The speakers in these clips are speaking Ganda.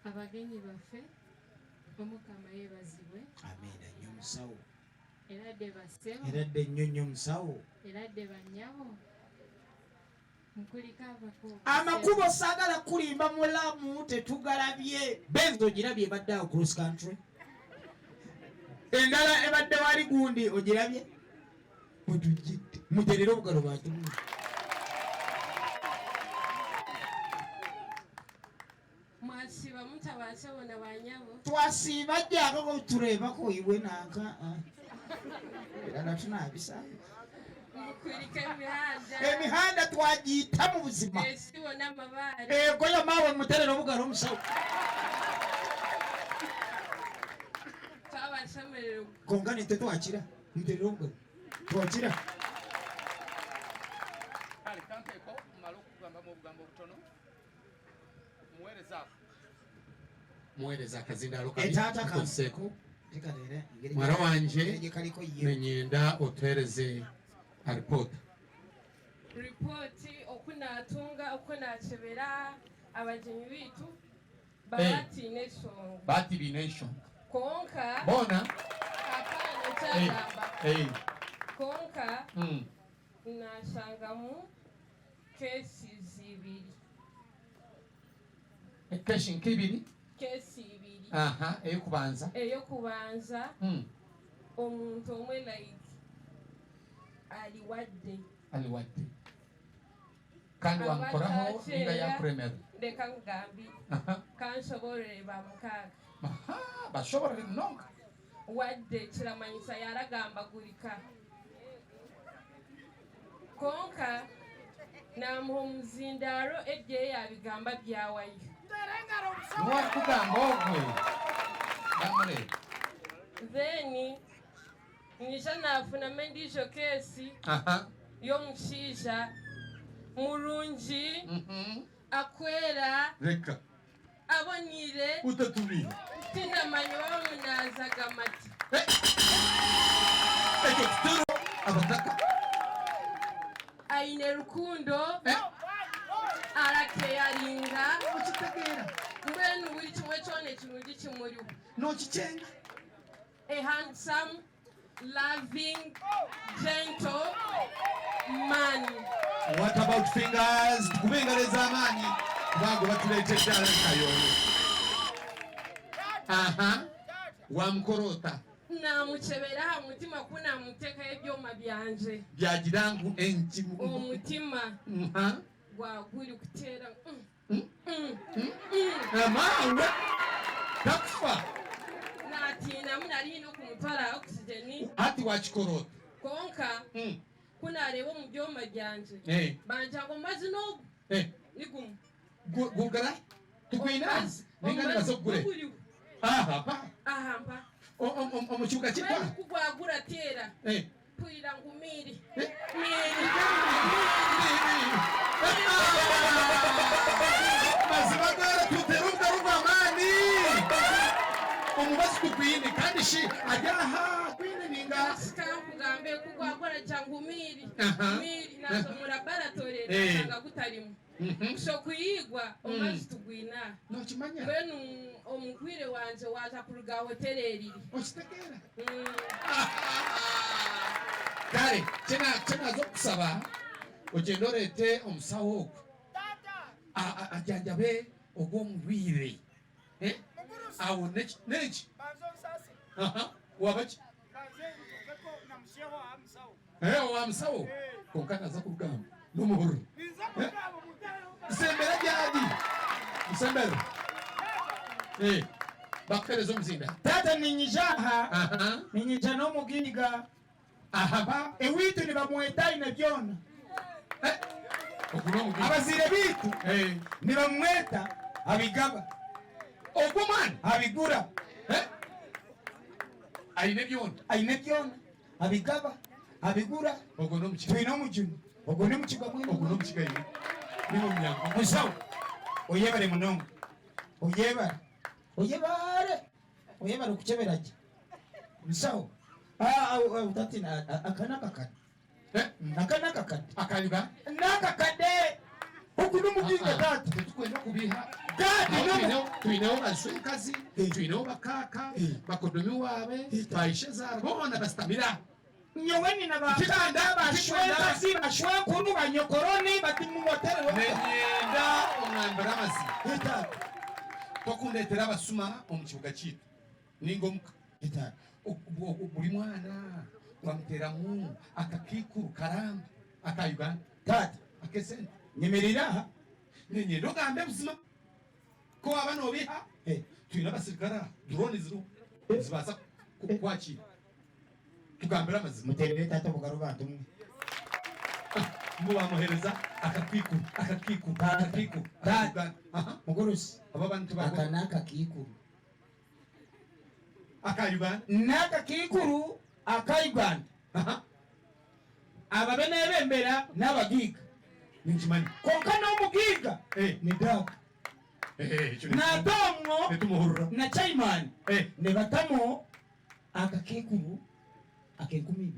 abagenyi baffe omukama yeebazibwe. Amiina nnyo musawo. Eradde bassebo. Eradde nnyo musawo. Eradde bannyabo. Nkulika abako. Amakubo saagala kulimba mulamu tetugalabye. Benzo ogirabye ebadde awo cross country. Endala ebadde wali gundi ogirabye? Mutujjidde. Muterere obugalo bwatulungi. Mwasiba mutabaase bona bannyabo. Twasiba jjako tuleebako iwe nanka. Era natunaabisanga. Mukulika emihanda. Emihanda twagiyita mu buzima. Esibo n'amabaale. Goya maawe muterere obugalo omusawo. Twabasemerera. Kongani tetwakira. Muterere obugalo. Twakira. Kale kanteeko mmala okugambamu obugambo obutono. Muweereza akazindaalo kabi kakoseeko mwara wanje nenyenda otuweereze alipoota. Ripooti okunaatunga okunaakebera abagenyi biitu baatiine ensonga. Baatiine ensonga. Konka boona akaana kyagamba. Konka naasangamu cases ibiri. Keesi nkibiri. Keesi ibiri. Aha, eyokubanza. Eyokubanza omuntu omwe like aliwadde. Kandi wamukoraho nga yakuremera. Leka ngambi. Kansoborere bamukaaga. Basoborere munonga. Wadde kiramanyisa yaragambagulika. Konka namuha omuzindaalo ejjeyo yabigamba byawayo. Kugamba ogwe. Then nisha nafuna mendiisho keesi y'omushiija mulungi akwera leka abonire utatubire tinamanyi bamunaazaga mati ekyo kitero abataka aine rukundo arakeyaringa Okitegeera. mbwenu buli kimwe kyona ekirungi kimuriwo. N'okikyenga. A handsome, loving, gentle man. What about fingers? Kubengalo ez'amaanyi kubanga batuleetedde alekayoyo. Aha. Wamukorota. Namukyebera ha mutima kunamuteekayo ebyoma byanje. Byagirangu enkimu. Omutima gwaguli kuteera. Amaawe. Takufa. Naatiinamu nalina okumutwala oxygeni. Ati wakikorota. Konka kunaaleeba omu byoma byanje. Banjanga omubazi n'ogu. Nigumu. Gugala? Tukwina? Ningani basokugule? Aha mpa. Omukibuga kitwa? Kugwagura teera. Pwira ngumiri. Mazima gara tutera obugalo bw'amaani. Omubazi tukwine kandi shi ajaha kwine ninga. Sikakugambe kugwagura jangu miri. Miri nazo mu laboratory nanga kutalimu. So kuyigwa omubazi tugwina. Nokimanya. Bwenu omugwire wanje waza kuruga hoteli eriri. Okitegeera. Kale kyena zokusaba ogenda oleete omusawo ogwo ajanjabe ogw'omulwire awo neki wabaki owa musawo konka naza kugamba n'omuhoro nsembera gyali nsembera bakutereza omuzinda Tata ninyijaha. Ninyija n'omugiga. Ewiitu ne bamwetaine byona. Abaziire biitu ne bamweta abigaba. Ogw'omwana abigura. aine byona abigaba abigura. ogwo n'omukiga Twina omujuni. Ogwo ne mukiga mwene. ogwo n'omukiga ine niho munyango Musawo oyebale munonga. Oyebale okukyebera gye. Musawo. Utatina akanaka kade. Akanaka kade. akaliba Nakakade. okuno muginga taata tetukwenda kubiha taata tuyinewo baswekazi tuyinewo bakaka bakodomi waabe baishe zaabo bona basitamira nyowe nina bakanda bashwekazi bashwekunu banyokoroni bati mumotere nenyenda omwambira amazima taata tokundetera abasuma omu kibuga kiitu ningomuka buli mwana wamuteramu akakikuru karamba aka Uganda taata akesente nyemerera nenyenda ogambe buzima ko waba nobiha tuyina abasirikare drone zibaza kukwakira tugambira amazima muterere taata bugaro bantu mwe mubamuhereza akakikuru mugorosi aba bantu aka n'akakikuru aka Uganda n'akakikuru aka Uganda ababe n'ebembera n'abagiga ninkimanyi konka n'omugiga ni daaka natomwo netumuhurura na chairman ne batamo akakikuru ake12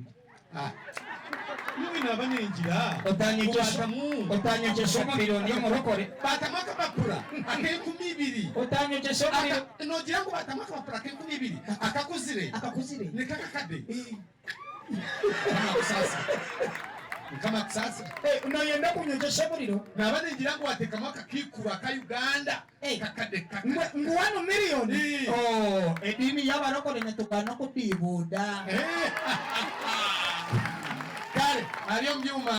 Mimi naba ningira otanyekesha omuliro ndi omurokore batamaka bapura ake12 otanyekesha omuliro nogira ngo batamaka bapura ake12 akakuzire ni kakakade kama kusasa unoyenda kunyekesha omuliro naba ningira ngo watekamo akakikuru aka Uganda kakade kakade nguwano miliyoni edini y'abarokore netukana kudibuda kale aliyo mbyuma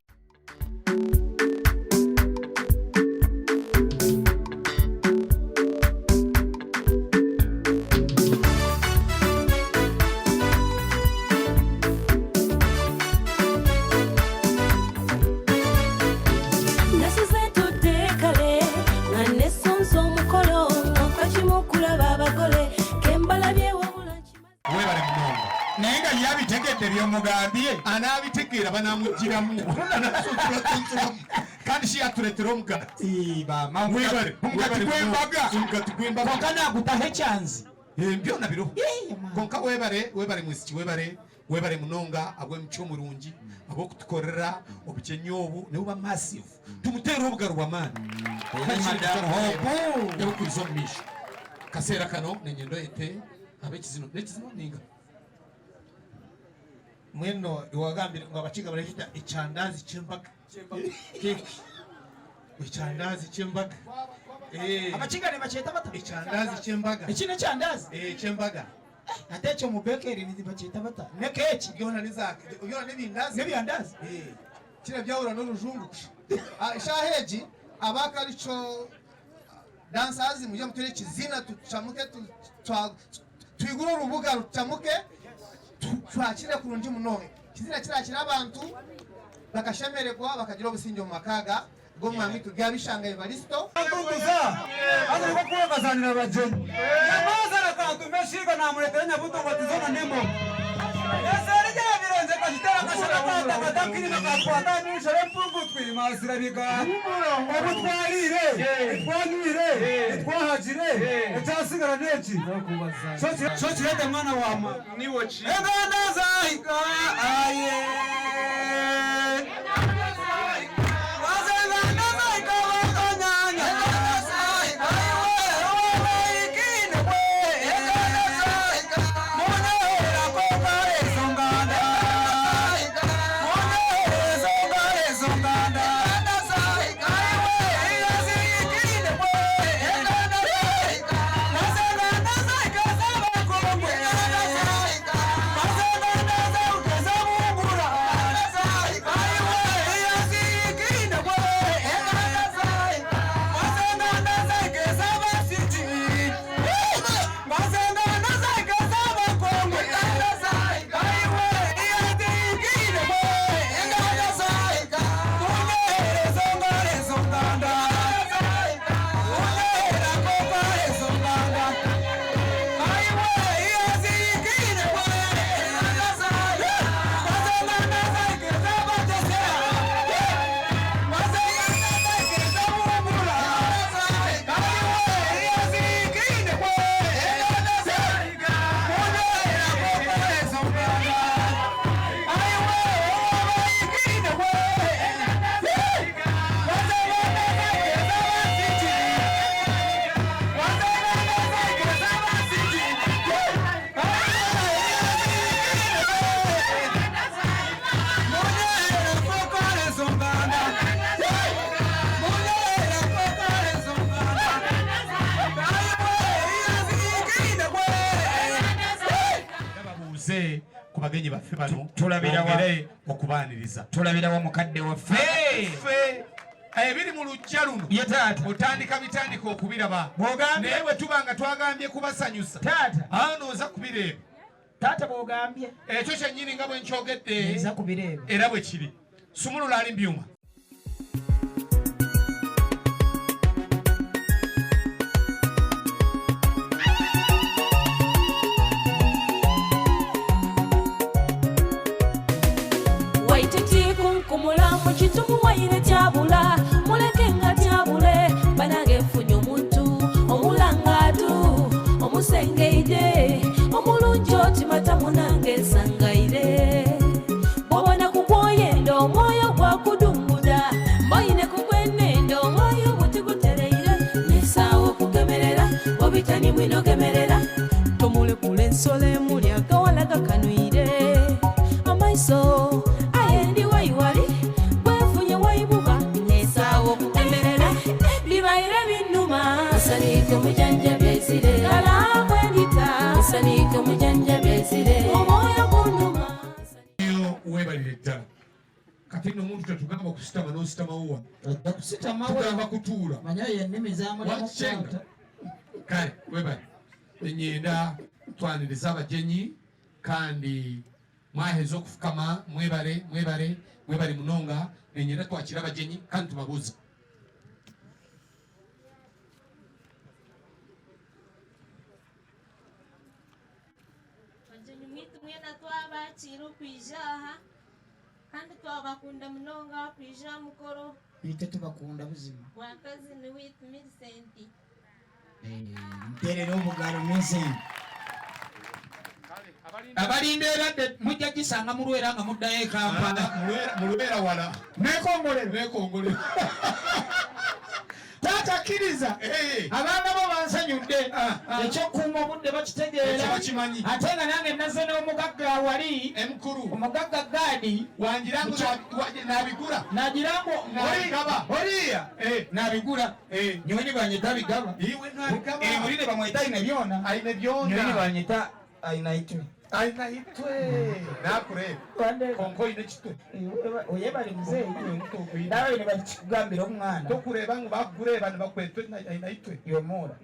byomugambye anabitegeera banamugiramu kandi shiyatuletera omugati konka nagutaho ekyanzi byona biro konka webare mwisiki webare munonga abw'emico omurungi ab'okutukorera obukenyi obu nibuba massive tumuteera obugaro bw'amaani yabukwiza omu maisho kaseera kano nenyendo ete ab'ekizino n'ekizino ninga mweno iwagambire ngo abakiga barahita icyandazi cy'embaga icyandazi cy'embaga abakiga ne bacyeta bata icyandazi cy'embaga ikine cyandazi cy'embaga atece mu bakery ni bacyeta bata ne keki byona nizake byona n'ibindazi n'ibyandazi kira byahura n'urujungu shaheji abaka arico dancers muje mutere kizina tucamuke twigura urubuga rucamuke twakire kurungi munohe kizina kirakira abantu bakashemererwa bakagira obusinge mu makaga go mwami tugira bishanga Evaristo kuza aza ko kwakazanira abajeni amaza rakantu meshiga namureteranya buto ngo tizona nemo yasere ya birenze kashitera kashara kwata katakiri nakapata nisho rempungu twimasira biga obutwarire twanyire twahagire etasigara neki so kirete mwana wama niwo chi egana zaika aye ku bagenyi baffe bano tulabirawa okubaaniriza tulabirawa mukadde waffe ebiri mu lujja luno otandika bitandika okubiraba naye bwe tuba nga twagambye kubasanyusa awo nooza kubireeba taata bw'ogambye ekyo kyennyini nga bwe nkyogedde nza kubireeba era bwe kiri sumulula ali mbyuma Kumulamu kitumu waine tyabula muleke nga tyabule banage funye omuntu omulangatu omusengeide omulungi otimata munange sangaire bwobona kukwoyenda omwoyo gwakudunguda mboyine kukwenenda omwoyo butigutereire nesaawo kugemerera obitani mwinogemerera tomulekula ensolo emuli akawala gakanwire amaiso wali bwefunye waibuba nesaawo okutemerera bibaire binnuma nsaniike omujanja byesire kala bwendita nsaniike omujanja byesire omwoyo gunnuma weebalire ddala kati nno omuntu tetugamba kusitama n'ositamawo ojja kusitamawo tugamba kutuula manya ennimi wakicenga kale webali enyenda twaniriza abagenyi kandi mwaheza okufukama mwebale munonga nenyenda twakira abagenyi kandi tubabuuza bagenyi mwitu mwena twabakira okwijaha kandi twabakunda munonga kwija mukoro ite tubakunda buzima wakazi ni witu Millicent mperera obugalo Millicent abalinda eradde mujja gisanga mulwera nga muddayo ekampala mulwera wala nekongolera tatakiriza abaana bo bansanyudde ekyokuuma obudde bakitegeera ate nga nange naze n'omugagga wali emukulu omugagga gaadi nabigula nagirango oliya nabigula nyweni banyita bigaba ebulire bamweta ayina byona nyweni banyita ayina itwe nakureba konko ine kitwe oyebali muzeeyi nawe ne bakigambira omwana tokureba ngo bakureba ne bakwetwe ayina itwe yomuula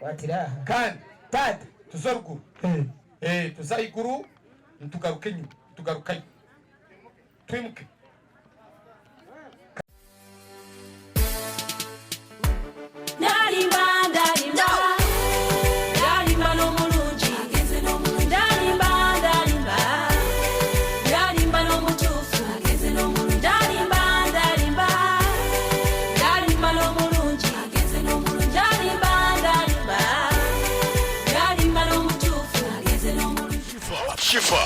watiraha kandi tata tuza ruguru tuza iguru ntugaruke nyuma tugarukayo twimuke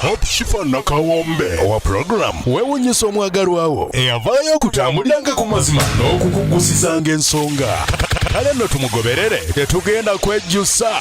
Hope Shifa Nakawombe owa program wewunyisa omwagalwawo eyavaayo okutambuliranga ku mazima n'okukugusizanga ensonga kale nno tumugoberere tetugenda kwejjusa